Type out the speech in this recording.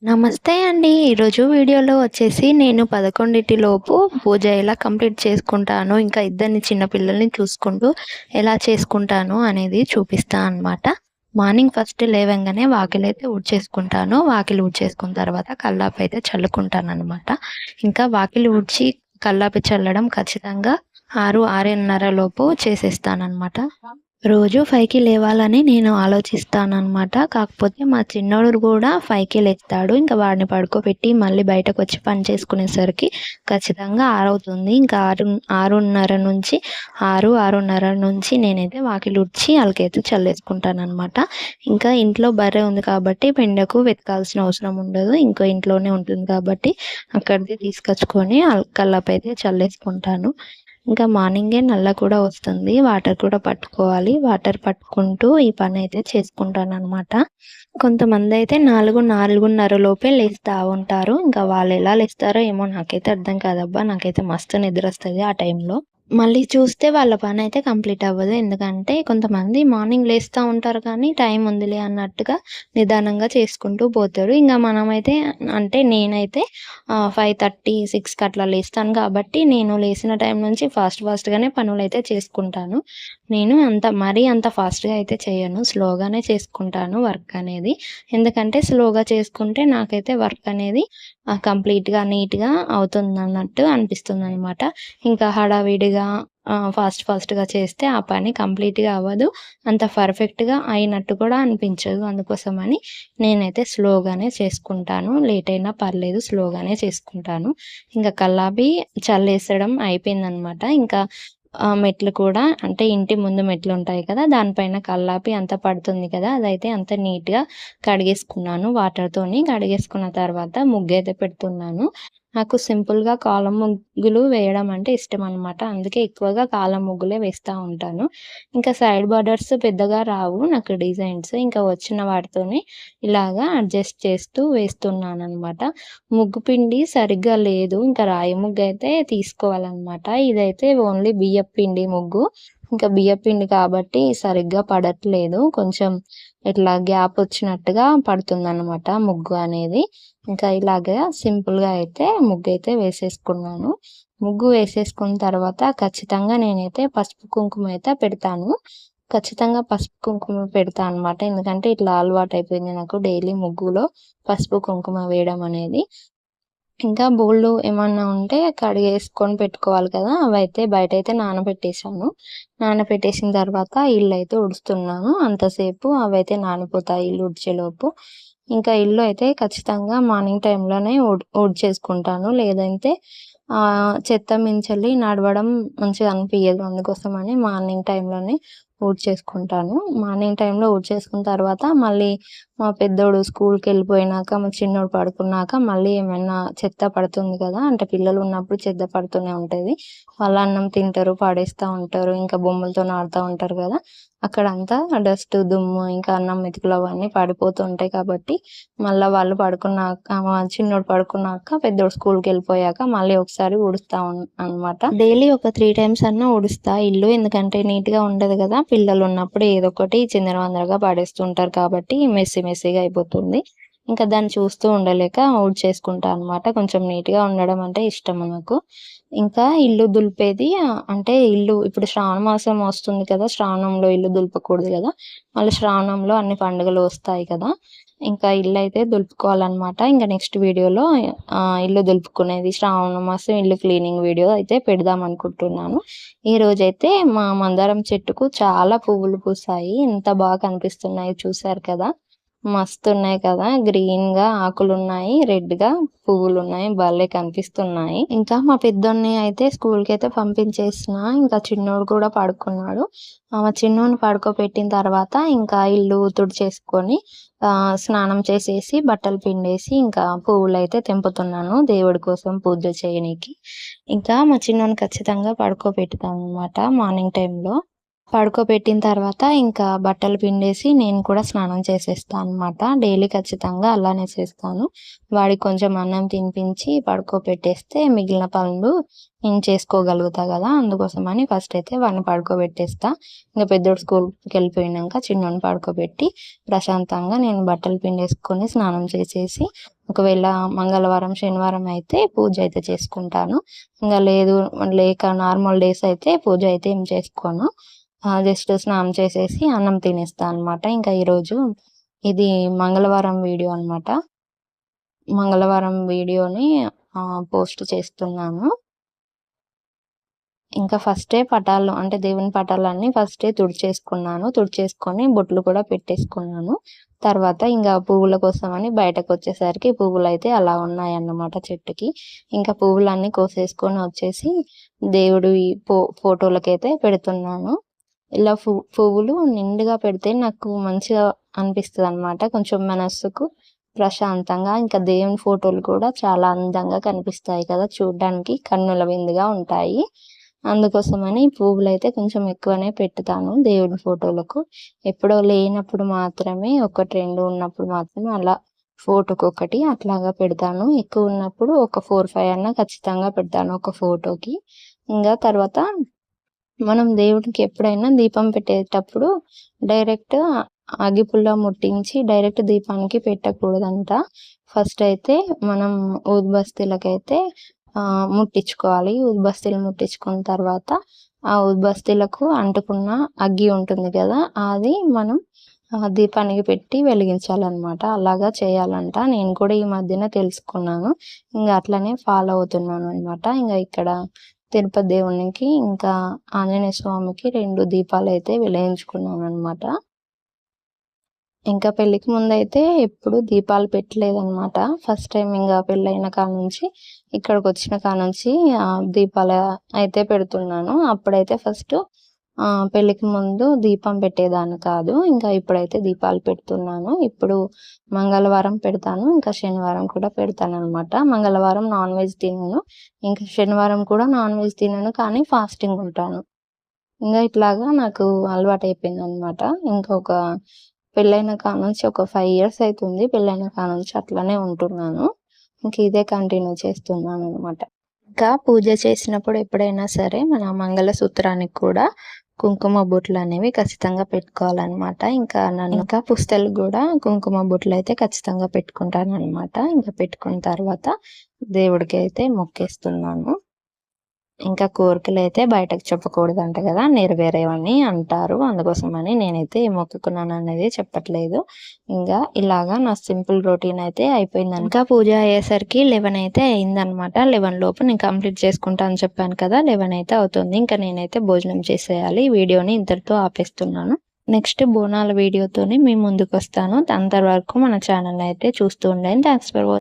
నమస్తే అండి. ఈరోజు వీడియోలో వచ్చేసి నేను 11 లోపు పూజ ఎలా కంప్లీట్ చేసుకుంటాను, ఇంకా ఇద్దరిని చిన్న పిల్లల్ని చూసుకుంటూ ఎలా చేసుకుంటాను అనేది చూపిస్తా అనమాట. మార్నింగ్ ఫస్ట్ లేవంగానే వాకిలైతే ఊడ్చేసుకుంటాను. వాకిలి ఊడ్చేసుకున్న తర్వాత కల్లాపైతే చల్లుకుంటాననమాట. ఇంకా వాకిలి ఊడ్చి కల్లాపి చల్లడం ఖచ్చితంగా 6, 6:30 లోపు చేసేస్తాననమాట. రోజు 5కి లేవాలని నేను ఆలోచిస్తాననమాట. కాకపోతే మా చిన్నోడు కూడా 5కే లేస్తాడు. ఇంకా వాడిని పడుకోబెట్టి మళ్ళీ బయటకొచ్చి పని చేసుకునేసరికి ఖచ్చితంగా 6 అవుతుంది. ఇంకా 6:30 నుంచి 6:30 నుంచి నేనైతే వాకిలి ఊడ్చి అలకైతే చల్లేసుకుంటాననమాట. ఇంకా ఇంట్లో బర్రె ఉంది కాబట్టి పెండకు వెతకాల్సిన అవసరం ఉండదు. ఇంకో ఇంట్లోనే ఉంటుంది కాబట్టి అక్కడిది తీసుకొచ్చుకొని కల్లాపైతే చల్లేసుకుంటాను. ఇంకా మార్నింగే నల్ల కూడా వస్తుంది. వాటర్ కూడా పట్టుకోవాలి. వాటర్ పట్టుకుంటూ ఈ పనైతే చేసుకుంటాననమాట. కొంతమందయితే 4, 4:30 లోపే లేస్తా ఉంటారు. ఇంకా వాళ్ళెలా లేస్తారో ఏమో నాకైతే అర్థం కాదబ్బా! నాకైతే మస్తు నిద్రొస్తది ఆ టైంలో. మళ్ళీ చూస్తే వాళ్ళ పనైతే కంప్లీట్ అవ్వదు. ఎందుకంటే కొంతమంది మార్నింగ్ లేస్తా ఉంటారు కానీ టైం ఉందిలే అన్నట్టుగా నిదానంగా చేసుకుంటూ పోతారు. ఇంగ మనమైతే అంటే నేనైతే 5:30, 6కి అట్లా లేస్తాను కాబట్టి నేను లేసిన టైం నుంచి ఫాస్ట్‌గానే పనులైతే చేసుకుంటాను. నేను మరీ అంత ఫాస్ట్‌గా అయితే చేయను. స్లోగానే చేసుకుంటాను వర్క్ అనేది. ఎందుకంటే స్లోగా చేసుకుంటే నాకైతే వర్క్ అనేది కంప్లీట్‌గా, నీట్‌గా అవుతుందన్నట్టు అనిపిస్తుందనమాట. ఇంకా హడావిడిగా ఫాస్ట్‌గా చేస్తే ఆ పని కంప్లీట్‌గా అవ్వదు. అంత పర్ఫెక్ట్‌గా అయినట్టు కూడా అనిపించదు. అందుకోసమని నేనైతే స్లోగానే చేసుకుంటాను. లేట్ అయినా పర్లేదు స్లోగానే చేసుకుంటాను. ఇంకా కల్లాపి చల్లేసడం అయిపోయిందనమాట. ఇంకా మెట్లు కూడా అంటే ఇంటి ముందు మెట్లుంటాయి కదా! దానిపైన కల్లాపి అంతా పడుతుంది కదా! అదైతే అంతా నీట్‌గా కడిగేసుకున్నాను వాటర్‌తోని. కడిగేసుకున్న తర్వాత ముగ్గైతే పెడుతున్నాను. నాకు సింపుల్‌గా కాలం ముగ్గులు వేయడం అంటే ఇష్టమనమాట. అందుకే ఎక్కువగా కాలం ముగ్గులే వేస్తా ఉంటాను. ఇంకా సైడ్ బార్డర్స్ పెద్దగా రావు నాకు డిజైన్స్. ఇంకా వచ్చిన వాటితోనే ఇలాగా అడ్జస్ట్ చేస్తూ వేస్తున్నాననమాట. ముగ్గు పిండి సరిగ్గా లేదు. ఇంకా రాయి ముగ్గయితే తీసుకోవాలనమాట. ఇదైతే ఓన్లీ బియ్యపు పిండి ముగ్గు. ఇంకా బియ్యపు పిండి కాబట్టి సరిగ్గా పడట్లేదు. కొంచెం ఇట్లా గ్యాప్ వచ్చినట్టుగా పడుతుందనమాట ముగ్గు అనేది. ఇంకా ఇలాగా సింపుల్‌గా అయితే ముగ్గయితే వేసేసుకున్నాను. ముగ్గు వేసేసుకున్న తర్వాత ఖచ్చితంగా నేనైతే పసుపు, కుంకుమ అయితే పెడతాను. ఖచ్చితంగా పసుపు, కుంకుమ పెడతా అనమాట. ఎందుకంటే ఇట్లా అలవాటయిపోయింది నాకు డైలీ ముగ్గులో పసుపు, కుంకుమ వేయడం అనేది. ఇంకా బోళ్ళు ఏమన్నా ఉంటే కడిగేసుకొని పెట్టుకోవాలి కదా! అవైతే బయటైతే నానబెట్టేసాను. నానబెట్టేసిన తర్వాత ఇల్లయితే ఊడుస్తున్నాను. అంతసేపు అవైతే నానిపోతాయి ఇల్లు ఊడ్చేలోపు. ఇంకా ఇల్లు అయితే ఖచ్చితంగా మార్నింగ్ టైంలోనే ఊడ్చేసుకుంటాను. లేదంటే చెత్త మించెల్లి నడవడం మంచిగా అనిపియదు. అందుకోసమని మార్నింగ్ టైంలోనే ఊడ్చేసుకుంటాను. మార్నింగ్ టైంలో ఊడ్చేసుకున్న తర్వాత మళ్ళీ మా పెద్దోడు స్కూల్‌కెళ్ళిపోయినాక, మా చిన్నోడు పడుకున్నాక మళ్ళీ ఏమైనా చెత్త పడుతుంది కదా! అంటే పిల్లలున్నప్పుడు చెత్త పడుతూనే ఉంటది. వాళ్ళు అన్నం తింటారు, పడేస్తా ఉంటారు. ఇంకా బొమ్మలతోని ఆడుతా ఉంటారు కదా! అక్కడంతా డస్ట్, దుమ్ము, ఇంకా అన్నం మెతుకులు అవన్నీ పడిపోతూ ఉంటాయి కాబట్టి, మళ్ళా వాళ్ళు పడుకున్నాక మా చిన్నోడు పడుకున్నాక, పెద్దోడు స్కూల్‌కెళ్ళిపోయాక మళ్ళీ ఒకసారి ఊడుస్తా అనమాట. డైలీ ఒక 3 టైమ్స్ అన్నా ఊడుస్తా ఇల్లు. ఎందుకంటే నీట్‌గా ఉండదు కదా! పిల్లలున్నప్పుడు ఏదో ఒకటి చిందరవందరగా పడేస్తుంటారు కాబట్టి మెస్సీగా అయిపోతుంది. ఇంకా దాన్ని చూస్తూ ఉండలేక ఊడ్చేసుకుంటా అనమాట. కొంచెం నీట్‌గా ఉండడం అంటే ఇష్టం నాకు. ఇంకా ఇల్లు దులిపేది అంటే ఇల్లు ఇప్పుడు శ్రావణ మాసం వస్తుంది కదా! శ్రావణంలో ఇల్లు దులపకూడదు గదా! మళ్ళీ శ్రావణంలో అన్ని పండుగలు వస్తాయి కదా! ఇంకా ఇల్లయితే దులుపుకోవాలనమాట. ఇంక నెక్స్ట్ వీడియోలో ఇల్లు దులుపుకునేది శ్రావణ మాసం ఇల్లు క్లీనింగ్ వీడియో అయితే పెడదామనుకుంటున్నాను. ఈరోజైతే మా మందారం చెట్టుకు చాలా పువ్వులు పూసాయి. ఎంత బాగా కనిపిస్తున్నాయో చూసారు కదా! మస్తున్నాయి కదా! గ్రీన్‌గా ఆకులున్నాయి. రెడ్‌గా పువ్వులున్నాయి. భలే కనిపిస్తున్నాయి. ఇంకా మా పెద్దోడిని అయితే స్కూల్‌కైతే పంపించేసిన. ఇంకా చిన్నోడు కూడా పడుకున్నాడు. మా చిన్నోడిని పడుకోబెట్టిన తర్వాత ఇంకా ఇల్లు తుడిచేసుకొని స్నానం చేసేసి, బట్టలు పిండేసి, ఇంకా పువ్వులైతే తెంపుతున్నాను దేవుడి కోసం పూజ చేయనీకి. ఇంకా మా చిన్నోడిని ఖచ్చితంగా పడుకోబెడతాననమాట మార్నింగ్ టైంలో. పడుకోబెట్టిన తర్వాత ఇంకా బట్టలు పిండేసి నేను కూడా స్నానం చేసేస్తా అనమాట. డైలీ ఖచ్చితంగా అలానే చేస్తాను. వాడికి కొంచెం అన్నం తినిపించి పడుకోబెట్టేస్తే మిగిలిన పనులు నేను చేసుకోగలుగుతా గదా! అందుకోసమని ఫస్ట్ అయితే వాడిని పడుకోబెట్టేస్తా. ఇంక పెద్దోడు స్కూల్‌కెళ్ళిపోయినంక చిన్నోడిని పడుకోబెట్టి ప్రశాంతంగా నేను బట్టలు పిండేసుకొని స్నానం చేసేసి ఒకవేళ మంగళవారం, శనివారం అయితే పూజ అయితే చేసుకుంటాను. ఇంకా లేదు లేక నార్మల్ డేస్ అయితే పూజ అయితే ఏం చేసుకోను. జస్ట్ స్నానం చేసేసి అన్నం తినేస్తా అనమాట. ఇంకా ఈరోజు ఇది మంగళవారం వీడియో అనమాట. మంగళవారం వీడియోని పోస్ట్ చేస్తున్నాను. ఇంకా ఫస్టే పటాలు అంటే దేవుని పటాలన్నీ ఫస్టే తుడిచేసుకొని బొట్లు కూడా పెట్టేసుకున్నాను. తర్వాత ఇంకా పువ్వుల కోసమని బయటకొచ్చేసరికి పువ్వులైతే అలా ఉన్నాయన్నమాట చెట్టుకి. ఇంకా పువ్వులన్నీ కోసేసుకొని వచ్చేసి దేవుడివి ఫోటోలకైతే పెడుతున్నాను. ఇలా పువ్వులు నిండుగా పెడితే నాకు మంచిగా అనిపిస్తదనమాట. కొంచెం మనస్సుకు ప్రశాంతంగా. ఇంకా దేవుని ఫోటోలు కూడా చాలా అందంగా కనిపిస్తాయి కదా, చూడ్డానికి కన్నుల విందుగా ఉంటాయి. అందుకోసమని పువ్వులైతే కొంచెం ఎక్కువనే పెట్టుతాను దేవుని ఫోటోలకు. ఎప్పుడో లేనప్పుడు మాత్రమే 1, 2 ఉన్నప్పుడు మాత్రమే అలా ఫోటోకొకటి అట్లాగా పెడతాను. ఎక్కువ ఉన్నప్పుడు ఒక 4, 5 అన్నా ఖచ్చితంగా పెడతాను ఒక ఫోటోకి. ఇంకా తర్వాత మనం దేవుడికి ఎప్పుడైనా దీపం పెట్టేటప్పుడు డైరెక్ట్ అగ్గిపుల్ల ముట్టించి డైరెక్ట్ దీపానికి పెట్టకూడదంట. ఫస్ట్ అయితే మనం ఊద్బస్తీలకైతే ముట్టించుకోవాలి. ఊద్బస్తీలు ముట్టించుకున్న తర్వాత ఆ ఊద్బస్తీలకు అంటుకున్న అగ్గి ఉంటుంది కదా, అది మనం దీపానికి పెట్టి వెలిగించాలన్నమాట. అలాగా చేయాలంట. నేను కూడా ఈ మధ్యన తెలుసుకున్నాను. ఇంకా అట్లనే ఫాలో అవుతున్నాను అనమాట. ఇంకా ఇక్కడ తిరుపతి దేవునికి ఇంకా ఆంజనేయ స్వామికి 2 దీపాలైతే వెలిగించుకున్నాను అనమాట. ఇంకా పెళ్ళికి ముందైతే ఎప్పుడు దీపాలు పెట్టలేదనమాట. ఫస్ట్ టైం ఇంకా పెళ్ళైన కానుంచి ఇక్కడికొచ్చిన కానుంచి దీపాలు అయితే పెడుతున్నాను. అప్పుడైతే ఫస్ట్ పెళ్ళికి ముందు దీపం పెట్టేదాన్ని కాదు. ఇంకా ఇప్పుడైతే దీపాలు పెడుతున్నాను. ఇప్పుడు మంగళవారం పెడతాను, ఇంకా శనివారం కూడా పెడతాననమాట. మంగళవారం నాన్ వెజ్ తినను, ఇంకా శనివారం కూడా నాన్ వెజ్ తినను, కానీ ఫాస్టింగ్ ఉంటాను. ఇంకా ఇట్లాగా నాకు అలవాటైపోయిందనమాట. ఇంకొక పెళ్ళైన కానుంచి ఒక 5 ఇయర్స్ అవుతుంది. పెళ్ళైన కానుంచి అట్లనే ఉంటున్నాను. ఇంక ఇదే కంటిన్యూ చేస్తున్నాను అనమాట. ఇంకా పూజ చేసినప్పుడు ఎప్పుడైనా సరే మన మంగళసూత్రానికి కూడా కుంకుమ బొట్లు అనేవి ఖచ్చితంగా పెట్టుకోవాలన్నమాట. ఇంకా పుస్తలు కూడా కుంకుమ బొట్లు అయితే ఖచ్చితంగా పెట్టుకుంటాను అనమాట. ఇంకా పెట్టుకున్న తర్వాత దేవుడికి అయితే మొక్కేస్తున్నాను. ఇంకా కోరికలు అయితే బయటకు చెప్పకూడదంట కదా, నెరవేరేవని అంటారు. అందుకోసమని నేనైతే మొక్కుకున్నాను అనేది చెప్పట్లేదు. ఇంకా ఇలాగా నా సింపుల్ రొటీన్ అయితే అయిపోయింది. ఇంకా పూజ అయ్యేసరికి 11 అయితే అయిందనమాట. 11 లోపు నేను కంప్లీట్ చేసుకుంటా అని చెప్పాను కదా, 11 అయితే అవుతుంది. ఇంకా నేనైతే భోజనం చేసేయాలి. వీడియోని ఇంతటితో ఆపేస్తున్నాను. నెక్స్ట్ బోనాల వీడియోతోని మీ ముందుకు వస్తాను. అంతవరకు మన ఛానల్ అయితే చూస్తూ ఉండండి. Thanks for watching.